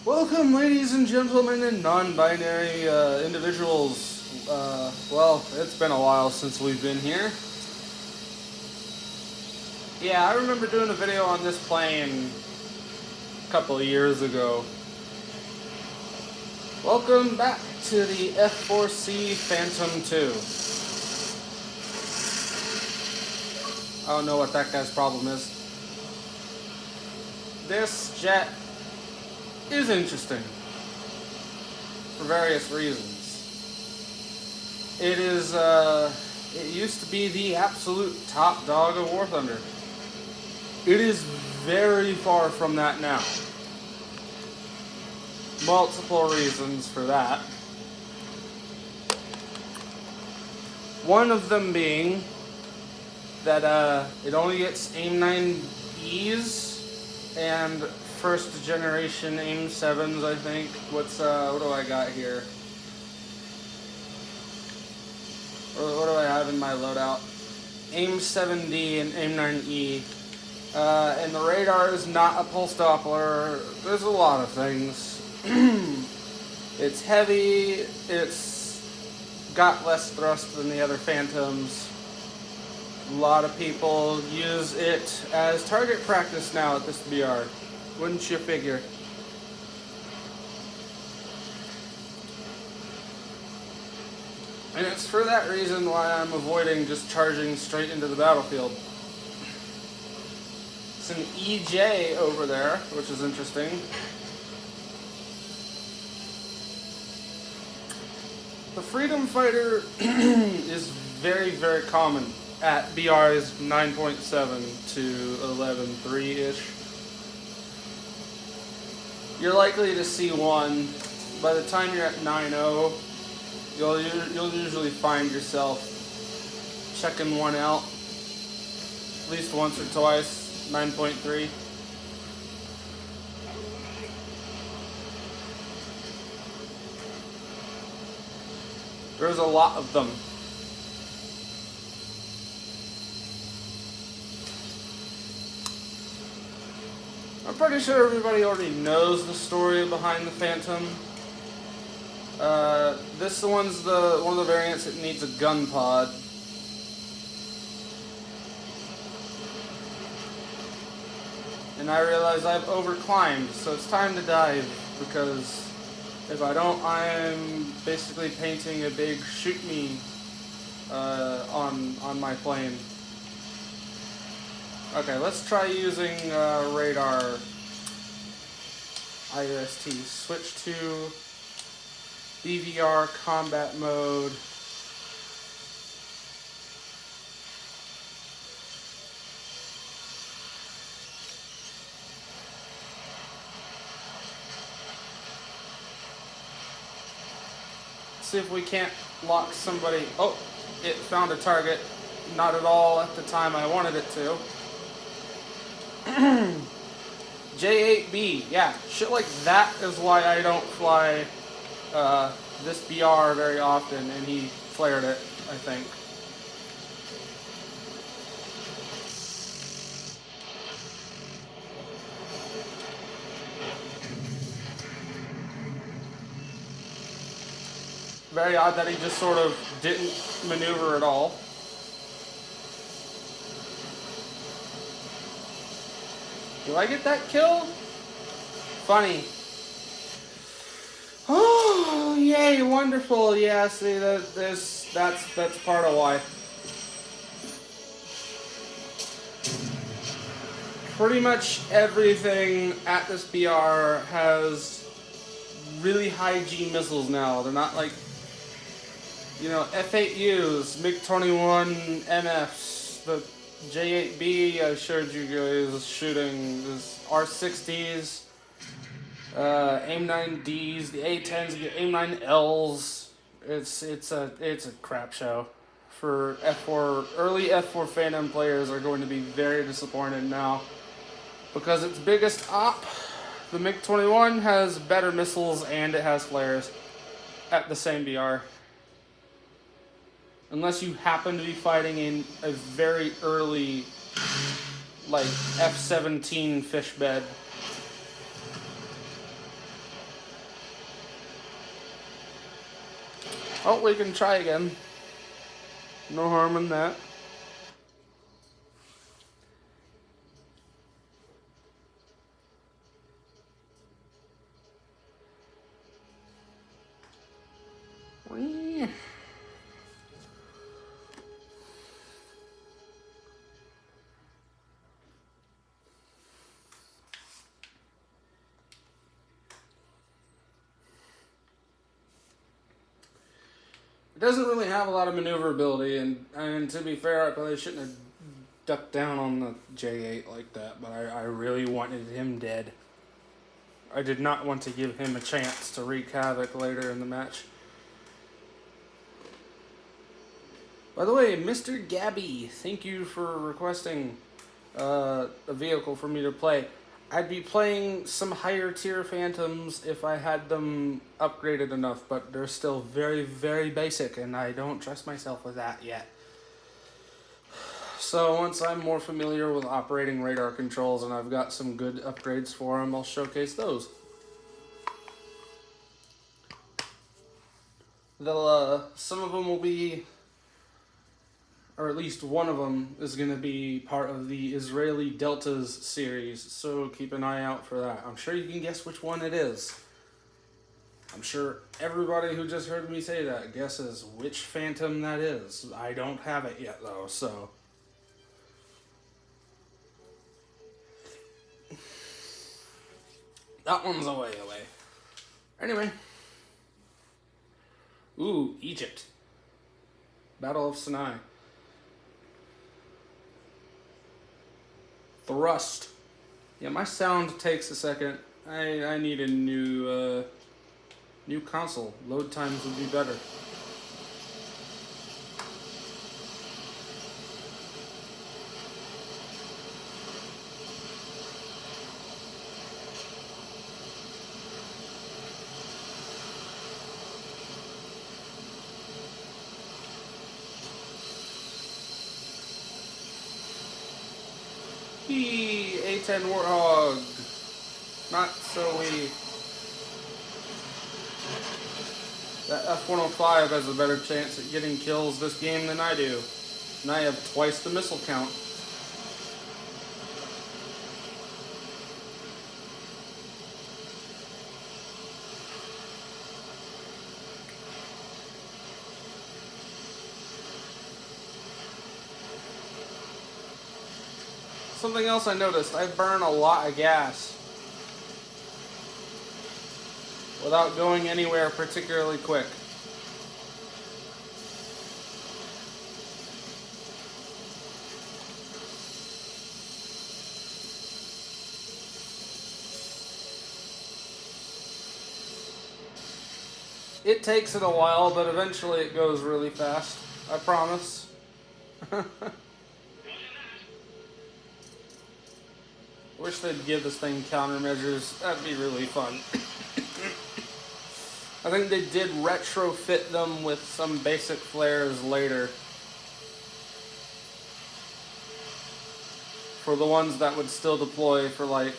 Welcome, ladies and gentlemen, and non-binary individuals. Well, it's been a while since we've been here. Yeah, I remember doing a video on this plane a couple of years ago. Welcome back to the F-4C Phantom 2. I don't know what that guy's problem is. This jet is interesting for various reasons. It used to be the absolute top dog of War Thunder. It is very far from that now. Multiple reasons for that. One of them being that it only gets AIM 9Bs and first generation AIM 7s, I think. What do I got here? What do I have in my loadout? AIM 7D and AIM 9E. And the radar is not a pulse Doppler. There's a lot of things. It's heavy. It's got less thrust than the other Phantoms. A lot of people use it as target practice now at this BR. Wouldn't you figure? And it's for that reason why I'm avoiding just charging straight into the battlefield. It's an EJ over there, which is interesting. The Freedom Fighter is very, very common at BRs 9.7 to 11.3-ish. You're likely to see one. By the time you're at 9.0, you'll usually find yourself checking one out at least once or twice. 9.3. There's a lot of them. I'm pretty sure everybody already knows the story behind the Phantom. This one's one of the variants that needs a gun pod. And I realize I've overclimbed, so it's time to dive, because if I don't, I'm basically painting a big shoot me on my plane. Okay, let's try using radar IST. Switch to BVR combat mode. See if we can't lock somebody. Oh, it found a target. Not at all at the time I wanted it to. J8B, yeah, shit like that is why I don't fly this BR very often, and he flared it, I think. Very odd that he just sort of didn't maneuver at all. Do I get that kill? Funny. Oh, yay, wonderful. Yeah, see, that's part of why. Pretty much everything at this BR has really high G missiles now. They're not like, you know, F8Us, MiG-21 MFs, the J8B I showed you guys shooting, is R60s, AIM 9Ds, the A10s, the AIM 9Ls. It's a crap show. For F4, early F4 Phantom players are going to be very disappointed now, because its biggest op, the MiG-21, has better missiles and it has flares at the same BR. Unless you happen to be fighting in a very early, like, F-17 fish bed. Oh, we can try again. No harm in that. It doesn't really have a lot of maneuverability, and to be fair, I probably shouldn't have ducked down on the J8 like that, but I really wanted him dead. I did not want to give him a chance to wreak havoc later in the match. By the way, Mr. Gaby, thank you for requesting a vehicle for me to play. I'd be playing some higher tier Phantoms if I had them upgraded enough, but they're still very, very basic, and I don't trust myself with that yet. So once I'm more familiar with operating radar controls and I've got some good upgrades for them, I'll showcase those. Some of them will be, or at least one of them is going to be part of the Israeli Deltas series, so keep an eye out for that. I'm sure you can guess which one it is. I'm sure everybody who just heard me say that guesses which Phantom that is. I don't have it yet though, so... that one's a way away. Anyway. Ooh, Egypt. Battle of Sinai. Thrust. Yeah, my sound takes a second. I need a new console. Load times would be better. A10 Warthog. Not so we. That F-105 has a better chance at getting kills this game than I do. And I have twice the missile count. Something else I noticed, I burn a lot of gas without going anywhere particularly quick. It takes it a while, but eventually it goes really fast. I promise. Wish they'd give this thing countermeasures. That'd be really fun. I think they did retrofit them with some basic flares later. For the ones that would still deploy for like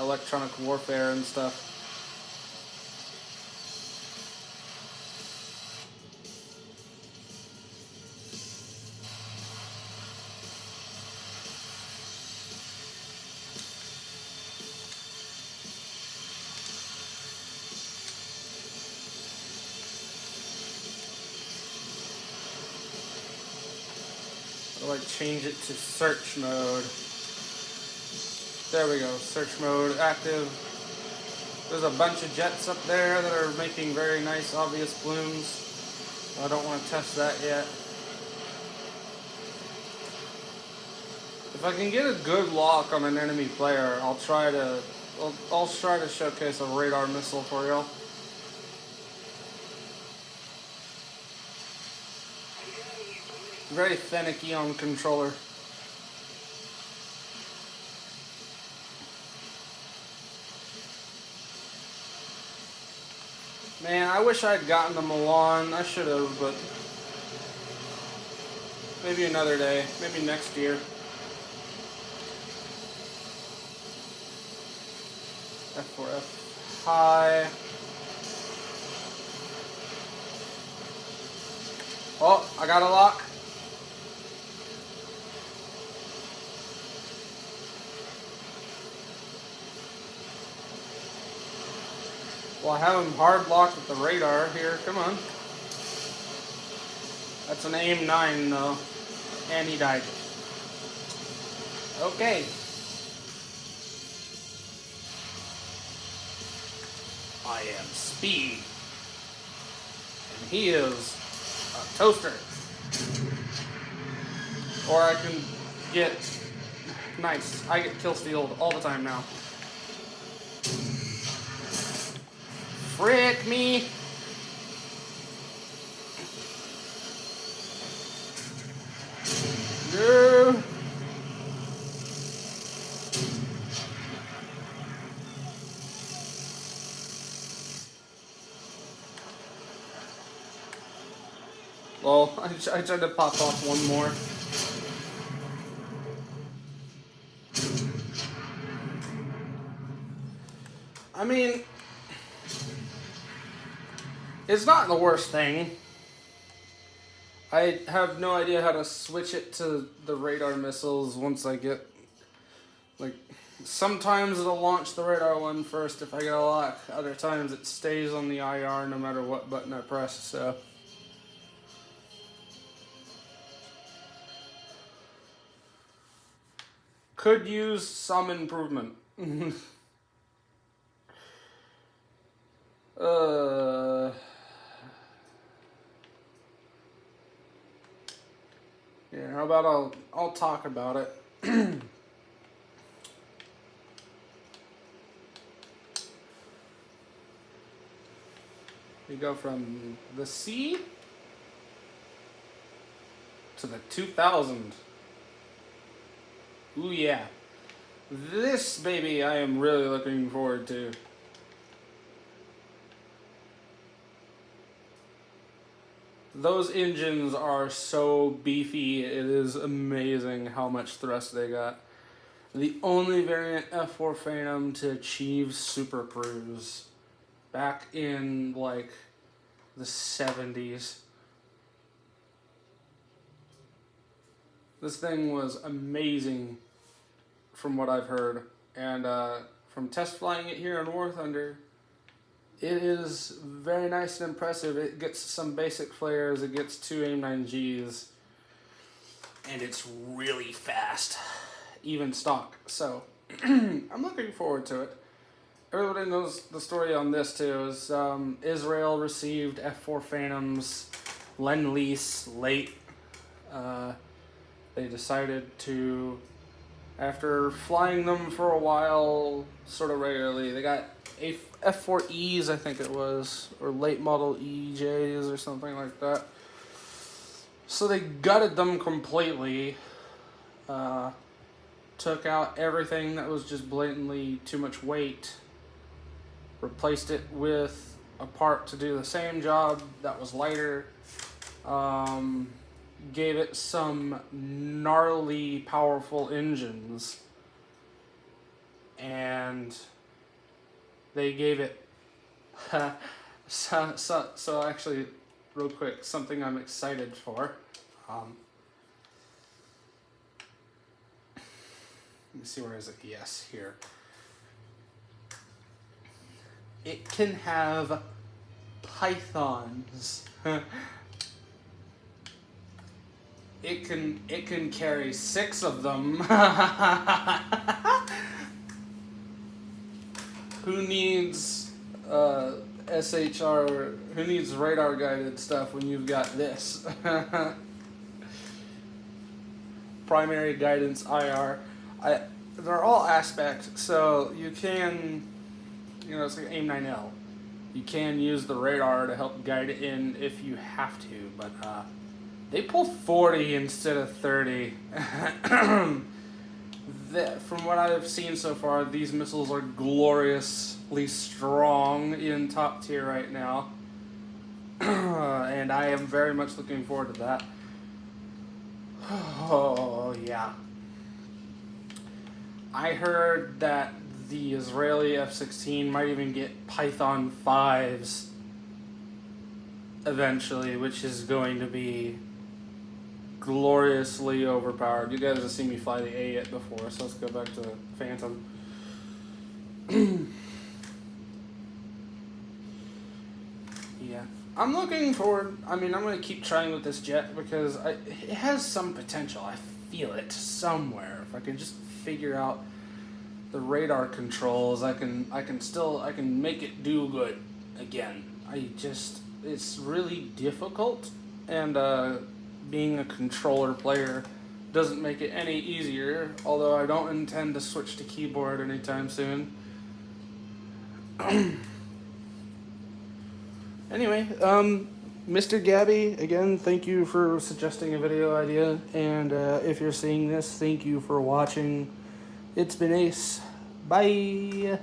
electronic warfare and stuff. How do I change it to search mode? There we go, search mode active. There's a bunch of jets up there that are making very nice obvious plumes. I don't want to test that yet. If I can get a good lock on an enemy player, I'll try to showcase a radar missile for y'all. Very finicky on controller. Man, I wish I'd gotten the Milan. I should have, but maybe another day. Maybe next year. F4F high. Oh, I got a lock. Well, I have him hard locked with the radar here. Come on. That's an AIM-9 though. And he died. Okay. I am Speed. And he is a toaster. Or I can get... Nice. I get kill stealed all the time now. Frick me! No! Well, I tried to pop off one more. I mean, it's not the worst thing. I have no idea how to switch it to the radar missiles once I get, like, sometimes it'll launch the radar one first if I get a lock. Other times it stays on the IR no matter what button I press, so. Could use some improvement. Yeah, how about I'll talk about it. We go from the C to the 2000. Ooh yeah. This baby I am really looking forward to. Those engines are so beefy, it is amazing how much thrust they got. The only variant F4 Phantom to achieve Super Cruise back in like the 70s. This thing was amazing from what I've heard, and from test flying it here in War Thunder, it is very nice and impressive. It gets some basic flares, it gets 2 AIM-9Gs, and it's really fast, even stock. So, I'm looking forward to it. Everybody knows the story on this too, is Israel received F-4 Phantoms, Lend-Lease, late. They decided to, after flying them for a while, sort of regularly, they got F-4Es, I think it was, or late model EJs or something like that. So they gutted them completely, took out everything that was just blatantly too much weight, replaced it with a part to do the same job that was lighter, gave it some gnarly, powerful engines, and they gave it so actually, real quick, something I'm excited for. Let me see, where is it? Yes, here. It can have pythons. It can carry 6 of them. Who needs SHR? Who needs radar guided stuff when you've got this? Primary guidance IR. They're all aspects, so you can, it's like AIM-9L. You can use the radar to help guide it in if you have to, but they pull 40 instead of 30. From what I've seen so far, these missiles are gloriously strong in top tier right now. And I am very much looking forward to that. Oh, yeah. I heard that the Israeli F-16 might even get Python 5s eventually, which is going to be gloriously overpowered. You guys have seen me fly the A before, so let's go back to Phantom. Yeah. I'm looking forward. I mean, I'm going to keep trying with this jet because it has some potential. I feel it somewhere. If I can just figure out the radar controls, I can make it do good again. It's really difficult, and being a controller player doesn't make it any easier, although I don't intend to switch to keyboard anytime soon. Anyway, Mr. Gabby, again, thank you for suggesting a video idea, and if you're seeing this, thank you for watching. It's been Ace. Bye!